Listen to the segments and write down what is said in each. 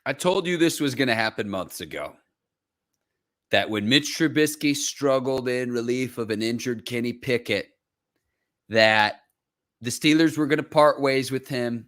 I told you this was going to happen months ago. That when Mitch Trubisky struggled in relief of an injured Kenny Pickett, that the Steelers were going to part ways with him.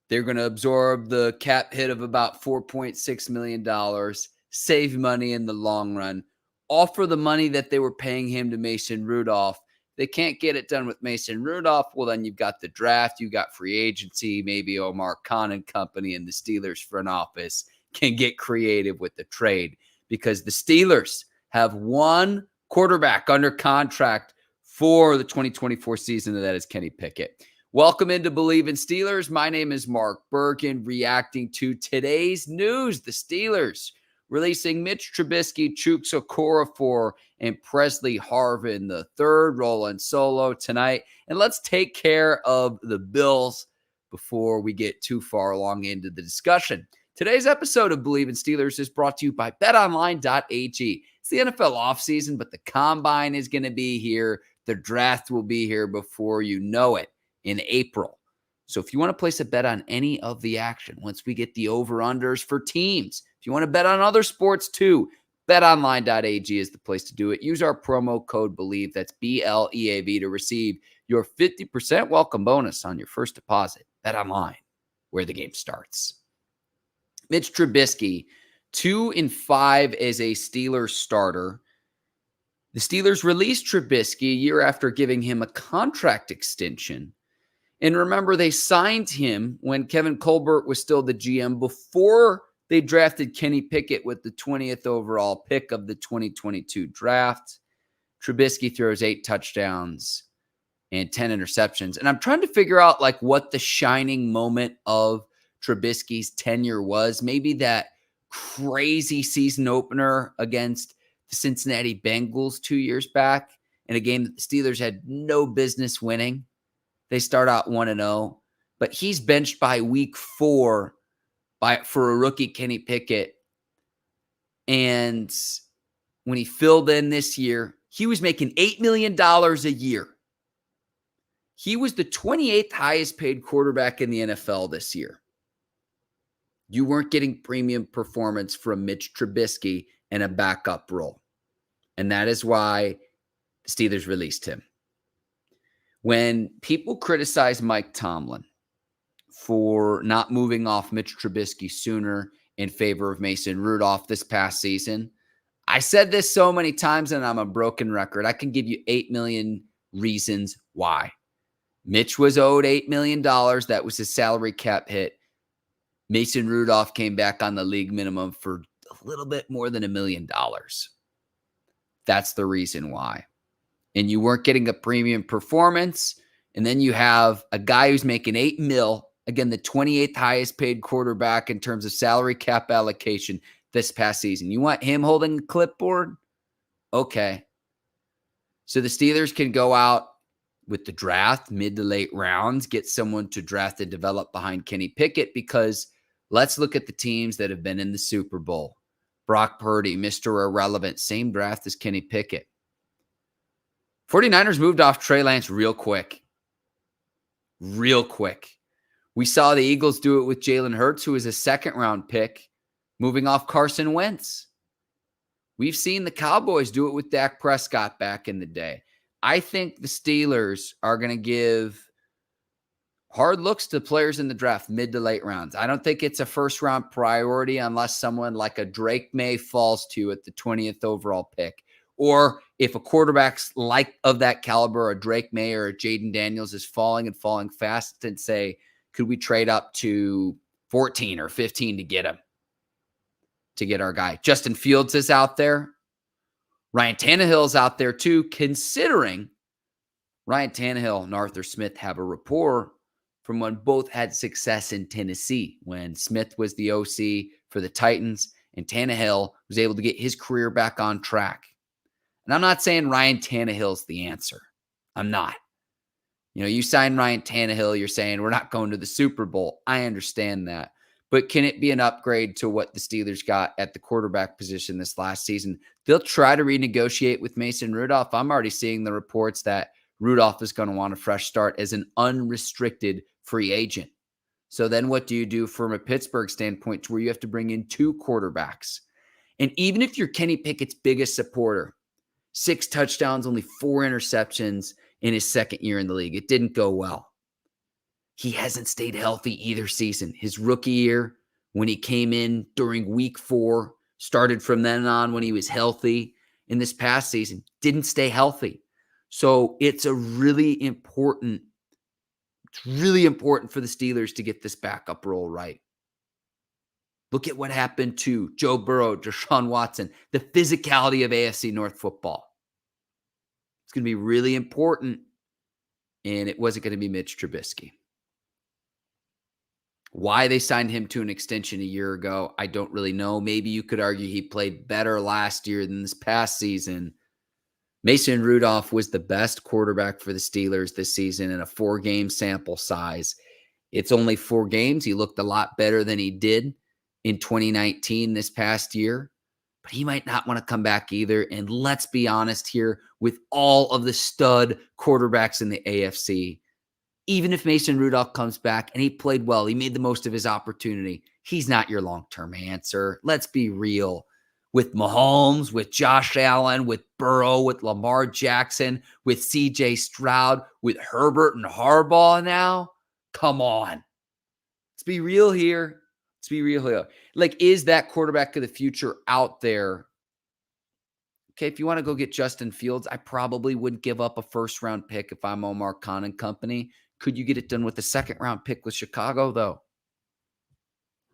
They're going to absorb the cap hit of about $4.6 million, save money in the long run, all for the money that they were paying him to Mason Rudolph. They can't get it done with Mason Rudolph. Well, then you've got the draft, you've got free agency, maybe Omar Khan and company and the Steelers front office can get creative with the trade because the Steelers have one quarterback under contract for the 2024 season, and that is Kenny Pickett. Welcome into Bleav in Steelers. My name is Mark Bergin, reacting to today's news. The Steelers releasing Mitch Trubisky, Chuks Okorafor, and Pressley Harvin III rolling solo tonight. And let's take care of the Bills before we get too far along into the discussion. Today's episode of Bleav in Steelers is brought to you by BetOnline.ag. It's the NFL offseason, but the Combine is going to be here. The draft will be here before you know it in April. So if you want to place a bet on any of the action, once we get the over-unders for teams, if you want to bet on other sports too, betonline.ag is the place to do it. Use our promo code Bleav, that's BLEAV, to receive your 50% welcome bonus on your first deposit. Bet online, where the game starts. Mitch Trubisky, 2-5 as a Steelers starter. The Steelers released Trubisky a year after giving him a contract extension. And remember, they signed him when Kevin Colbert was still the GM before they drafted Kenny Pickett with the 20th overall pick of the 2022 draft. Trubisky throws 8 touchdowns and 10 interceptions. And I'm trying to figure out what the shining moment of Trubisky's tenure was. Maybe that crazy season opener against the Cincinnati Bengals 2 years back in a game that the Steelers had no business winning. They start out 1-0, but he's benched by week 4 for a rookie Kenny Pickett. And when he filled in this year, he was making $8 million a year. He was the 28th highest paid quarterback in the NFL this year. You weren't getting premium performance from Mitch Trubisky in a backup role. And that is why the Steelers released him. When people criticize Mike Tomlin for not moving off Mitch Trubisky sooner in favor of Mason Rudolph this past season, I said this so many times and I'm a broken record. I can give you 8 million reasons why. Mitch was owed $8 million. That was his salary cap hit. Mason Rudolph came back on the league minimum for a little bit more than $1 million. That's the reason why. And you weren't getting a premium performance. And then you have a guy who's making $8 million, again, the 28th highest paid quarterback in terms of salary cap allocation this past season. You want him holding a clipboard? Okay. So the Steelers can go out with the draft, mid to late rounds, get someone to draft and develop behind Kenny Pickett, because let's look at the teams that have been in the Super Bowl. Brock Purdy, Mr. Irrelevant, same draft as Kenny Pickett. 49ers moved off Trey Lance real quick. Real quick. We saw the Eagles do it with Jalen Hurts, who was a second-round pick, moving off Carson Wentz. We've seen the Cowboys do it with Dak Prescott back in the day. I think the Steelers are going to give hard looks to players in the draft, mid to late rounds. I don't think it's a first-round priority unless someone like a Drake May falls to you at the 20th overall pick. Or if a quarterback's of that caliber, a Drake May or a Jaden Daniels is falling and falling fast, and say, could we trade up to 14 or 15 to get him? To get our guy. Justin Fields is out there. Ryan Tannehill's out there too, considering Ryan Tannehill and Arthur Smith have a rapport from when both had success in Tennessee, when Smith was the OC for the Titans and Tannehill was able to get his career back on track. And I'm not saying Ryan Tannehill's the answer. I'm not. You sign Ryan Tannehill, you're saying we're not going to the Super Bowl. I understand that. But can it be an upgrade to what the Steelers got at the quarterback position this last season? They'll try to renegotiate with Mason Rudolph. I'm already seeing the reports that Rudolph is going to want a fresh start as an unrestricted free agent. So then what do you do from a Pittsburgh standpoint to where you have to bring in 2 quarterbacks? And even if you're Kenny Pickett's biggest supporter, 6 touchdowns, only 4 interceptions in his second year in the league. It didn't go well. He hasn't stayed healthy either season. His rookie year, when he came in during week 4, started from then on when he was healthy. In this past season, didn't stay healthy. So it's really important for the Steelers to get this backup role right. Look at what happened to Joe Burrow, Deshaun Watson, the physicality of AFC North football. It's going to be really important, and it wasn't going to be Mitch Trubisky. Why they signed him to an extension a year ago, I don't really know. Maybe you could argue he played better last year than this past season. Mason Rudolph was the best quarterback for the Steelers this season in a 4-game sample size. It's only 4 games. He looked a lot better than he did in 2019 this past year, but he might not want to come back either. And let's be honest here, with all of the stud quarterbacks in the AFC, even if Mason Rudolph comes back and he played well, he made the most of his opportunity, he's not your long-term answer. Let's be real. With Mahomes, with Josh Allen, with Burrow, with Lamar Jackson, with CJ Stroud, with Herbert and Harbaugh now, come on. Let's be real here. Let's be real here. Like, is that quarterback of the future out there? Okay, if you want to go get Justin Fields, I probably wouldn't give up a first-round pick if I'm Omar Khan and company. Could you get it done with a second-round pick with Chicago, though?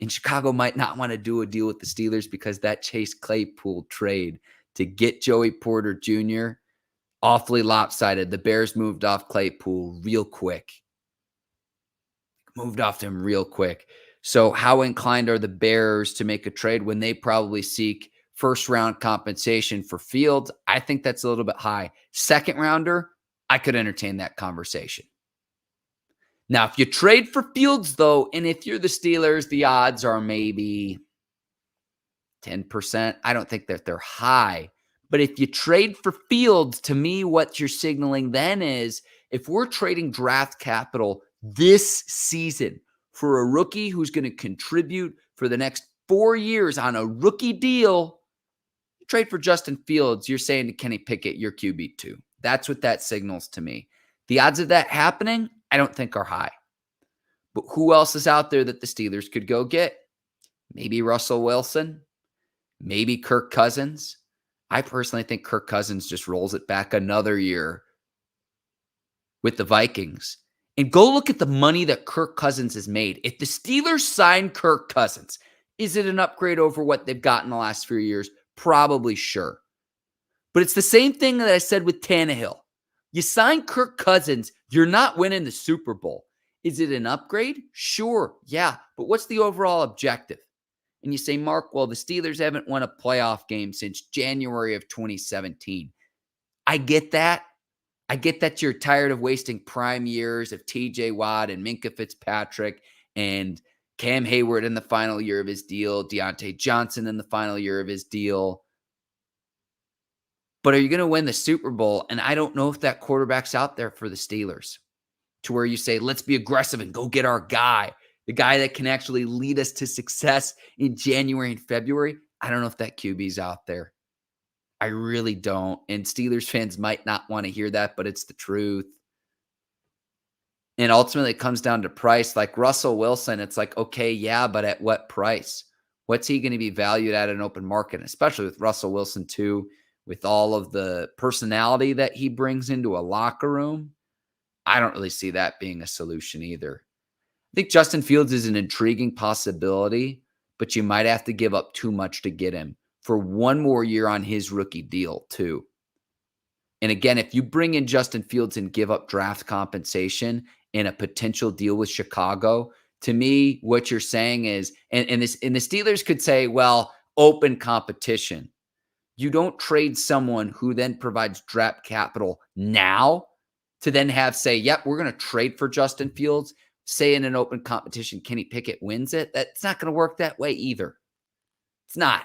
And Chicago might not want to do a deal with the Steelers because that Chase Claypool trade to get Joey Porter Jr., awfully lopsided. The Bears moved off Claypool real quick. Moved off him real quick. So how inclined are the Bears to make a trade when they probably seek first-round compensation for Fields? I think that's a little bit high. Second rounder, I could entertain that conversation. Now, if you trade for Fields, though, and if you're the Steelers, the odds are maybe 10%. I don't think that they're high. But if you trade for Fields, to me, what you're signaling then is if we're trading draft capital this season for a rookie who's going to contribute for the next 4 years on a rookie deal, you trade for Justin Fields, you're saying to Kenny Pickett, you're QB2. That's what that signals to me. The odds of that happening, I don't think are high. But who else is out there that the Steelers could go get? Maybe Russell Wilson. Maybe Kirk Cousins. I personally think Kirk Cousins just rolls it back another year with the Vikings. And go look at the money that Kirk Cousins has made. If the Steelers sign Kirk Cousins, is it an upgrade over what they've gotten the last few years? Probably sure. But it's the same thing that I said with Tannehill. You sign Kirk Cousins, you're not winning the Super Bowl. Is it an upgrade? Sure, yeah. But what's the overall objective? And you say, Mark, well, the Steelers haven't won a playoff game since January of 2017. I get that. I get that you're tired of wasting prime years of TJ Watt and Minkah Fitzpatrick and Cam Hayward in the final year of his deal, Deontay Johnson in the final year of his deal. But are you going to win the Super Bowl? And I don't know if that quarterback's out there for the Steelers to where you say, let's be aggressive and go get our guy, the guy that can actually lead us to success in January and February. I don't know if that QB's out there. I really don't. And Steelers fans might not want to hear that, but it's the truth. And ultimately, it comes down to price. Like Russell Wilson, it's like, okay, yeah, but at what price? What's he going to be valued at an open market? Especially with Russell Wilson, too, with all of the personality that he brings into a locker room. I don't really see that being a solution either. I think Justin Fields is an intriguing possibility, but you might have to give up too much to get him for one more year on his rookie deal, too. And again, if you bring in Justin Fields and give up draft compensation in a potential deal with Chicago, to me, what you're saying is, and the Steelers could say, well, open competition. You don't trade someone who then provides draft capital now to then have say, yep, we're going to trade for Justin Fields. Say in an open competition, Kenny Pickett wins it. That's not going to work that way either. It's not.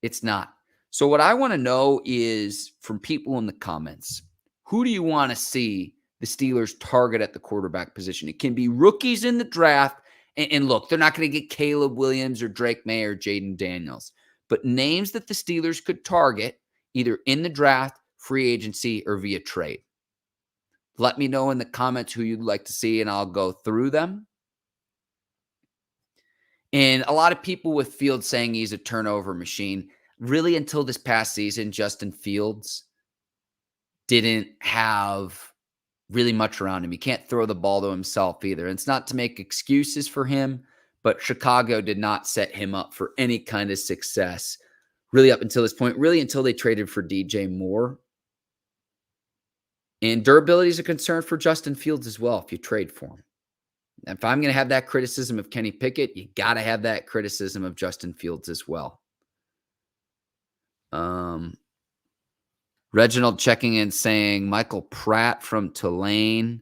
It's not. So what I want to know is from people in the comments, who do you want to see the Steelers target at the quarterback position. It can be rookies in the draft. And look, they're not going to get Caleb Williams or Drake May or Jaden Daniels, but names that the Steelers could target either in the draft, free agency, or via trade. Let me know in the comments who you'd like to see, and I'll go through them. And a lot of people with Fields saying he's a turnover machine. Really, until this past season, Justin Fields didn't have really much around him. He can't throw the ball to himself either. And it's not to make excuses for him, but Chicago did not set him up for any kind of success really up until this point, really until they traded for DJ Moore. And durability is a concern for Justin Fields as well if you trade for him. If I'm going to have that criticism of Kenny Pickett, you got to have that criticism of Justin Fields as well. Reginald checking in saying Michael Pratt from Tulane.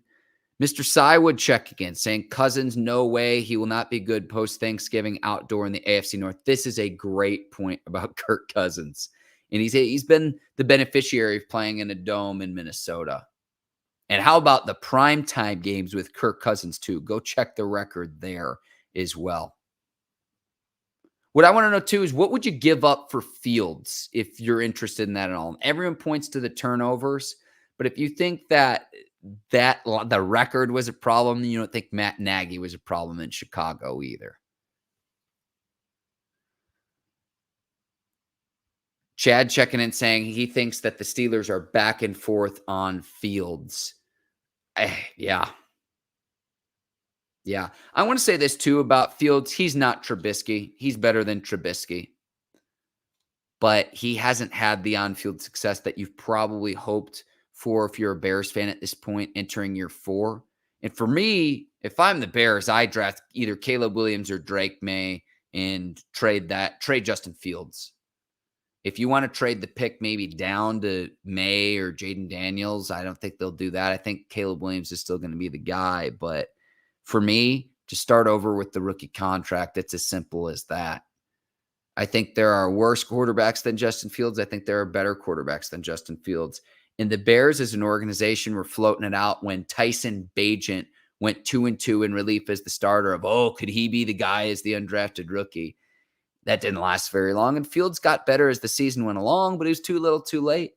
Mr. Sywood check again saying Cousins, no way. He will not be good post-Thanksgiving outdoor in the AFC North. This is a great point about Kirk Cousins. And he's been the beneficiary of playing in a dome in Minnesota. And how about the primetime games with Kirk Cousins too? Go check the record there as well. What I want to know too is what would you give up for Fields if you're interested in that at all? Everyone points to the turnovers, but if you think that the record was a problem, then you don't think Matt Nagy was a problem in Chicago either. Chad checking in saying he thinks that the Steelers are back and forth on Fields. Yeah. I want to say this too about Fields. He's not Trubisky. He's better than Trubisky. But he hasn't had the on-field success that you've probably hoped for if you're a Bears fan at this point entering year 4. And for me, if I'm the Bears, I draft either Caleb Williams or Drake May and trade Justin Fields. If you want to trade the pick maybe down to May or Jaden Daniels, I don't think they'll do that. I think Caleb Williams is still going to be the guy. But for me, to start over with the rookie contract, it's as simple as that. I think there are worse quarterbacks than Justin Fields. I think there are better quarterbacks than Justin Fields. And the Bears as an organization were floating it out when Tyson Bagent went 2-2 in relief as the starter of, could he be the guy as the undrafted rookie? That didn't last very long. And Fields got better as the season went along, but it was too little too late.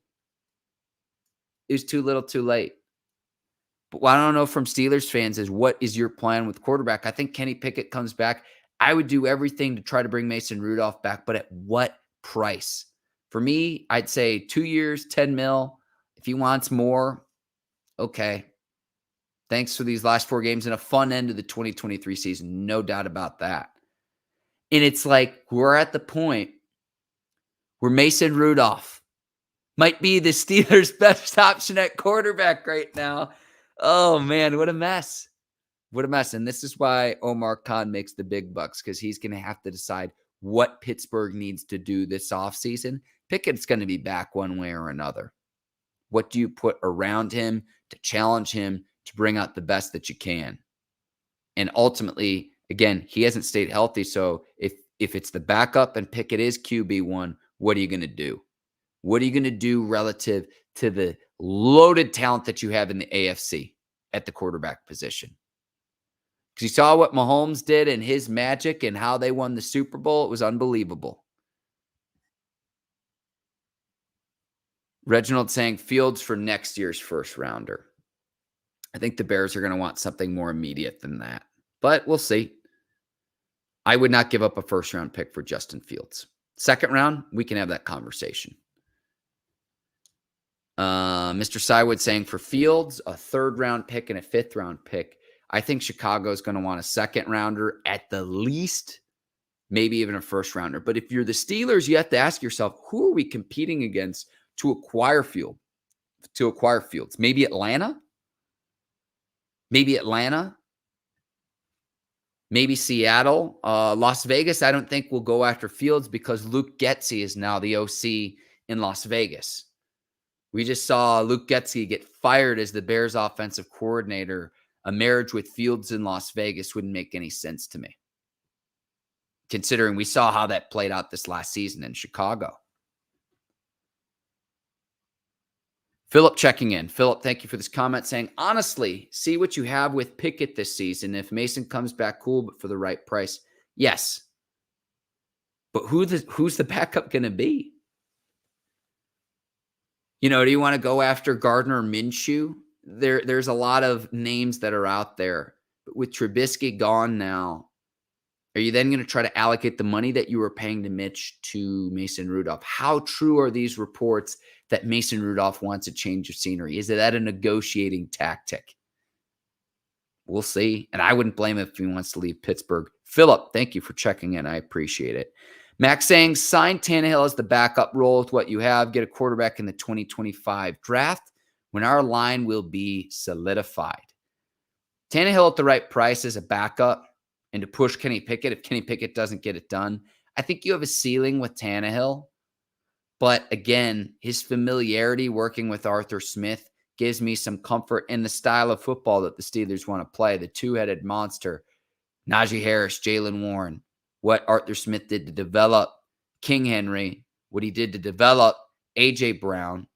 But what I don't know from Steelers fans is what is your plan with quarterback? I think Kenny Pickett comes back. I would do everything to try to bring Mason Rudolph back, but at what price? For me, I'd say 2 years, $10 million. If he wants more, okay. Thanks for these last 4 games and a fun end of the 2023 season. No doubt about that. And it's like we're at the point where Mason Rudolph might be the Steelers' best option at quarterback right now. Oh, man, what a mess. What a mess. And this is why Omar Khan makes the big bucks, because he's going to have to decide what Pittsburgh needs to do this offseason. Pickett's going to be back one way or another. What do you put around him to challenge him to bring out the best that you can? And ultimately, again, he hasn't stayed healthy. So if it's the backup and Pickett is QB1, what are you going to do? What are you going to do relative to the loaded talent that you have in the AFC at the quarterback position? Because you saw what Mahomes did and his magic and how they won the Super Bowl. It was unbelievable. Reginald saying Fields for next year's first rounder. I think the Bears are going to want something more immediate than that. But we'll see. I would not give up a first-round pick for Justin Fields. Second round, we can have that conversation. Mr. Sywood saying for Fields, a third-round pick and a fifth-round pick. I think Chicago is going to want a second-rounder at the least, maybe even a first-rounder. But if you're the Steelers, you have to ask yourself, who are we competing against to acquire Fields? Maybe Atlanta? Maybe Seattle. Las Vegas, I don't think will go after Fields because Luke Getsy is now the OC in Las Vegas. We just saw Luke Getsy get fired as the Bears offensive coordinator. A marriage with Fields in Las Vegas wouldn't make any sense to me, considering we saw how that played out this last season in Chicago. Philip checking in. Philip, thank you for this comment saying, honestly, see what you have with Pickett this season. If Mason comes back, cool, but for the right price. Yes. But who's the backup going to be? Do you want to go after Gardner Minshew? There's a lot of names that are out there. But with Trubisky gone now, are you then going to try to allocate the money that you were paying to Mitch to Mason Rudolph? How true are these reports that Mason Rudolph wants a change of scenery? Is that a negotiating tactic? We'll see. And I wouldn't blame him if he wants to leave Pittsburgh. Philip, thank you for checking in. I appreciate it. Max saying, sign Tannehill as the backup role with what you have. Get a quarterback in the 2025 draft when our line will be solidified. Tannehill at the right price as a backup and to push Kenny Pickett if Kenny Pickett doesn't get it done. I think you have a ceiling with Tannehill. But again, his familiarity working with Arthur Smith gives me some comfort in the style of football that the Steelers want to play. The two-headed monster, Najee Harris, Jaylen Warren, what Arthur Smith did to develop King Henry, what he did to develop A.J. Brown.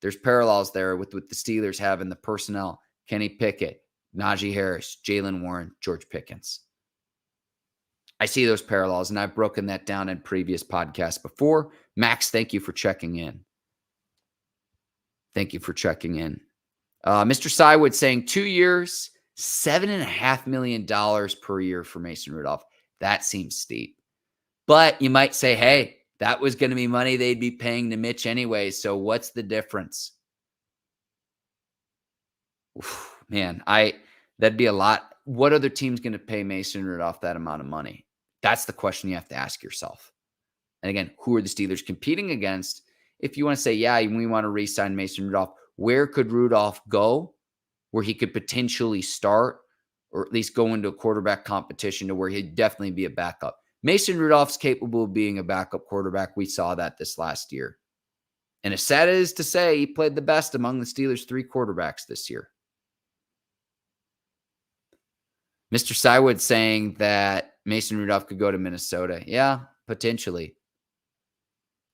There's parallels there with what the Steelers have in the personnel. Kenny Pickett, Najee Harris, Jaylen Warren, George Pickens. I see those parallels, and I've broken that down in previous podcasts before. Max, thank you for checking in. Thank you for checking in. Mr. Sywood saying 2 years, $7.5 million per year for Mason Rudolph. That seems steep. But you might say, hey, that was going to be money they'd be paying to Mitch anyway, so what's the difference? Oof, man, that'd be a lot. What other team's going to pay Mason Rudolph that amount of money? That's the question you have to ask yourself. And again, who are the Steelers competing against? If you want to say, yeah, we want to re-sign Mason Rudolph, where could Rudolph go where he could potentially start or at least go into a quarterback competition to where he'd definitely be a backup? Mason Rudolph's capable of being a backup quarterback. We saw that this last year. And as sad it is to say, he played the best among the Steelers' 3 quarterbacks this year. Mr. Sywood saying that Mason Rudolph could go to Minnesota. Yeah, potentially.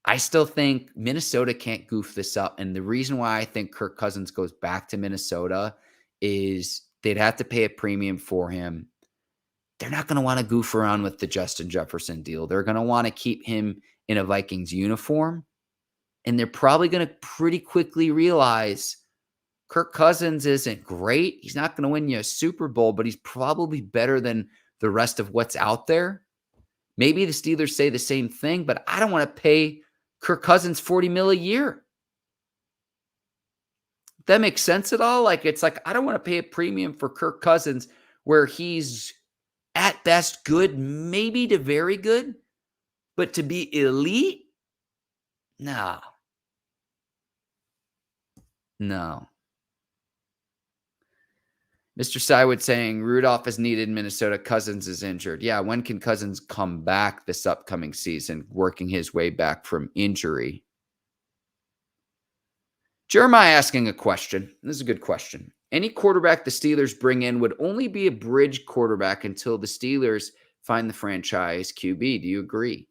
I still think Minnesota can't goof this up. And the reason why I think Kirk Cousins goes back to Minnesota is they'd have to pay a premium for him. They're not going to want to goof around with the Justin Jefferson deal. They're going to want to keep him in a Vikings uniform. And they're probably going to pretty quickly realize Kirk Cousins isn't great. He's not going to win you a Super Bowl, but he's probably better than the rest of what's out there. Maybe the Steelers say the same thing, but I don't want to pay Kirk Cousins $40 million a year. That makes sense at all? It's like, I don't want to pay a premium for Kirk Cousins where he's at best good, maybe to very good, but to be elite? No. Mr. Sywood saying Rudolph is needed in Minnesota. Cousins is injured. Yeah, when can Cousins come back this upcoming season, working his way back from injury? Jeremiah asking a question. This is a good question. Any quarterback the Steelers bring in would only be a bridge quarterback until the Steelers find the franchise QB. Do you agree?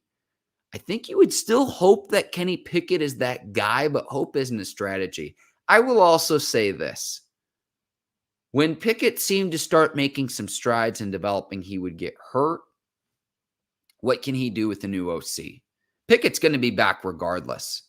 I think you would still hope that Kenny Pickett is that guy, but hope isn't a strategy. I will also say this. When Pickett seemed to start making some strides in developing, he would get hurt. What can he do with the new OC? Pickett's going to be back regardless.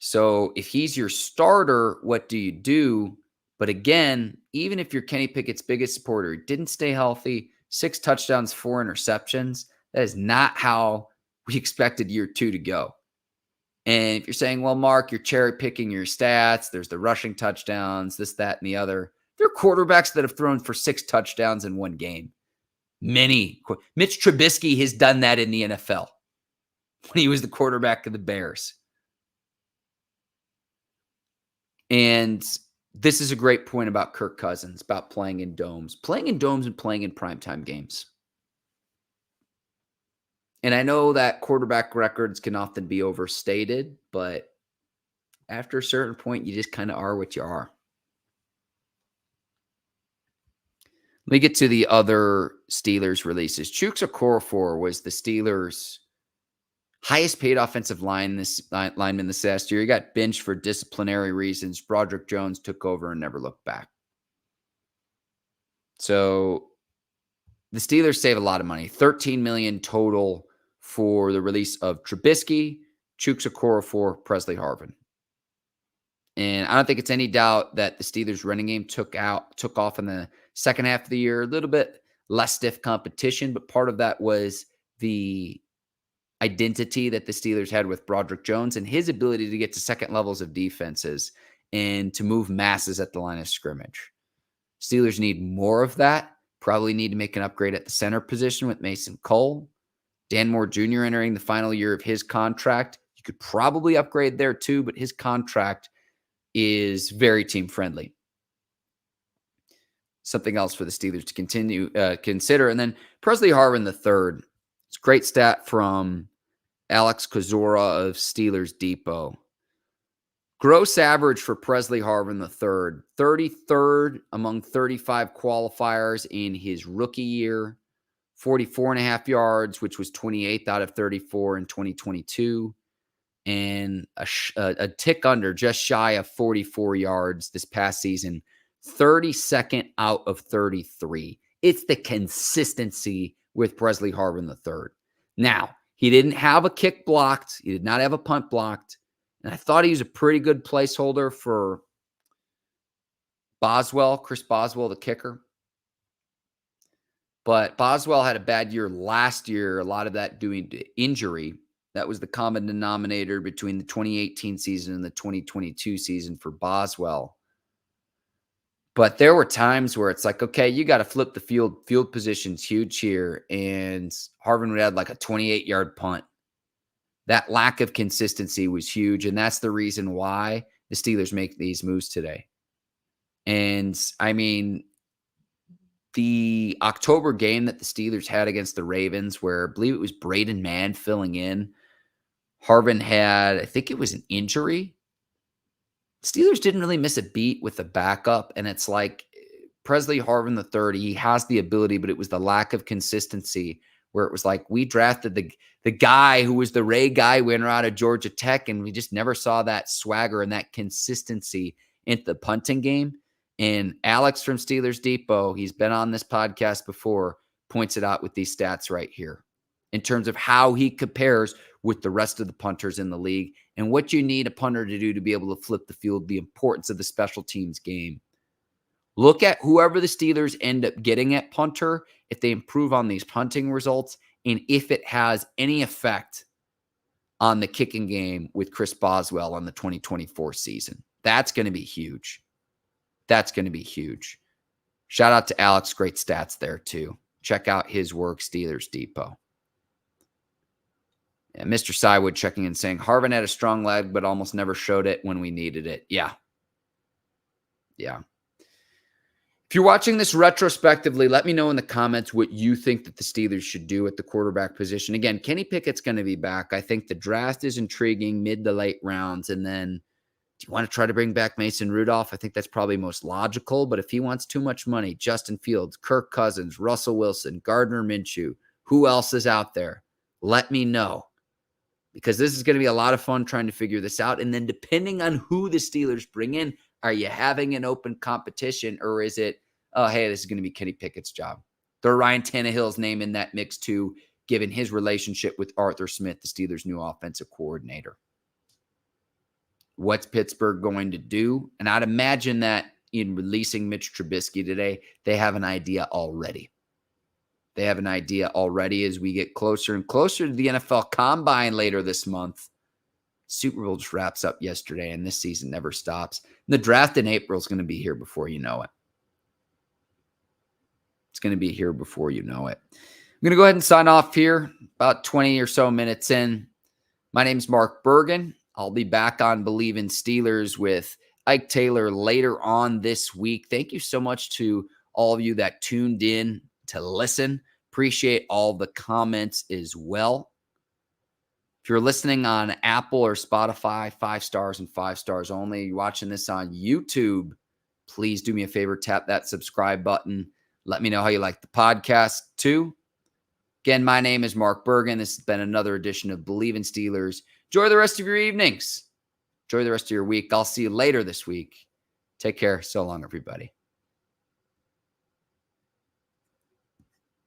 So if he's your starter, what do you do? But again, even if you're Kenny Pickett's biggest supporter, didn't stay healthy, 6 touchdowns, 4 interceptions. That is not how we expected year 2 to go. And if you're saying, well, Mark, you're cherry picking your stats, there's the rushing touchdowns, this, that, and the other. There are quarterbacks that have thrown for 6 touchdowns in one game. Many. Mitch Trubisky has done that in the NFL when he was the quarterback of the Bears. And this is a great point about Kirk Cousins, about playing in domes. Playing in domes and playing in primetime games. And I know that quarterback records can often be overstated, but after a certain point, you just kind of are what you are. Let me get to the other Steelers releases. Chuks Okorafor was the Steelers' highest paid offensive lineman this last year. He got benched for disciplinary reasons. Broderick Jones took over and never looked back. So the Steelers save a lot of money. $13 million total for the release of Trubisky, Chuks Okorafor, Pressley Harvin. And I don't think it's any doubt that the Steelers running game took off in the second half of the year. A little bit less stiff competition, but part of that was the identity that the Steelers had with Broderick Jones and his ability to get to second levels of defenses and to move masses at the line of scrimmage. Steelers need more of that. Probably need to make an upgrade at the center position with Mason Cole. Dan Moore Jr. entering the final year of his contract. You could probably upgrade there too, but his contract is very team friendly. Something else for the Steelers to consider. And then Pressley Harvin III. It's a great stat from Alex Kozora of Steelers Depot. Gross average for Pressley Harvin III, 33rd among 35 qualifiers in his rookie year, 44.5 yards, which was 28th out of 34 in 2022, and a tick under, just shy of 44 yards this past season, 32nd out of 33. It's the consistency with Pressley Harvin III. Now, he didn't have a kick blocked. He did not have a punt blocked. And I thought he was a pretty good placeholder for Chris Boswell, the kicker. But Boswell had a bad year last year, a lot of that due to injury. That was the common denominator between the 2018 season and the 2022 season for Boswell. But there were times where it's like, okay, you got to flip the field. Field position's huge here. And Harvin would have like a 28-yard punt. That lack of consistency was huge. And that's the reason why the Steelers make these moves today. And I mean, the October game that the Steelers had against the Ravens, where I Bleav it was Braden Mann filling in, Harvin had, I think it was an injury. Steelers didn't really miss a beat with the backup. And it's like Pressley Harvin III, he has the ability, but it was the lack of consistency where it was like we drafted the guy who was the Ray Guy winner out of Georgia Tech, and we just never saw that swagger and that consistency in the punting game. And Alex from Steelers Depot, he's been on this podcast before, points it out with these stats right here in terms of how he compares with the rest of the punters in the league and what you need a punter to do to be able to flip the field, the importance of the special teams game. Look at whoever the Steelers end up getting at punter, if they improve on these punting results, and if it has any effect on the kicking game with Chris Boswell on the 2024 season. That's going to be huge. That's going to be huge. Shout out to Alex. Great stats there, too. Check out his work, Steelers Depot. And Mr. Sywood checking in saying, Harvin had a strong leg, but almost never showed it when we needed it. Yeah. If you're watching this retrospectively, let me know in the comments what you think that the Steelers should do at the quarterback position. Again, Kenny Pickett's going to be back. I think the draft is intriguing, mid to late rounds. And then do you want to try to bring back Mason Rudolph? I think that's probably most logical. But if he wants too much money, Justin Fields, Kirk Cousins, Russell Wilson, Gardner Minshew, who else is out there? Let me know. Because this is going to be a lot of fun trying to figure this out. And then depending on who the Steelers bring in, are you having an open competition, or is it, oh, hey, this is going to be Kenny Pickett's job? Throw Ryan Tannehill's name in that mix too, given his relationship with Arthur Smith, the Steelers' new offensive coordinator. What's Pittsburgh going to do? And I'd imagine that in releasing Mitch Trubisky today, they have an idea already. They have an idea already as we get closer and closer to the NFL Combine later this month. Super Bowl just wraps up yesterday, and this season never stops. And the draft in April is going to be here before you know it. It's going to be here before you know it. I'm going to go ahead and sign off here, about 20 or so minutes in. My name's Mark Bergin. I'll be back on Bleav in Steelers with Ike Taylor later on this week. Thank you so much to all of you that tuned in to listen. Appreciate all the comments as well. If you're listening on Apple or Spotify, 5 stars and 5 stars only. You're watching this on YouTube, please do me a favor, tap that subscribe button. Let me know how you like the podcast too. Again, my name is Mark Bergin. This has been another edition of Bleav in Steelers. Enjoy the rest of your evenings. Enjoy the rest of your week. I'll see you later this week. Take care. So long, everybody.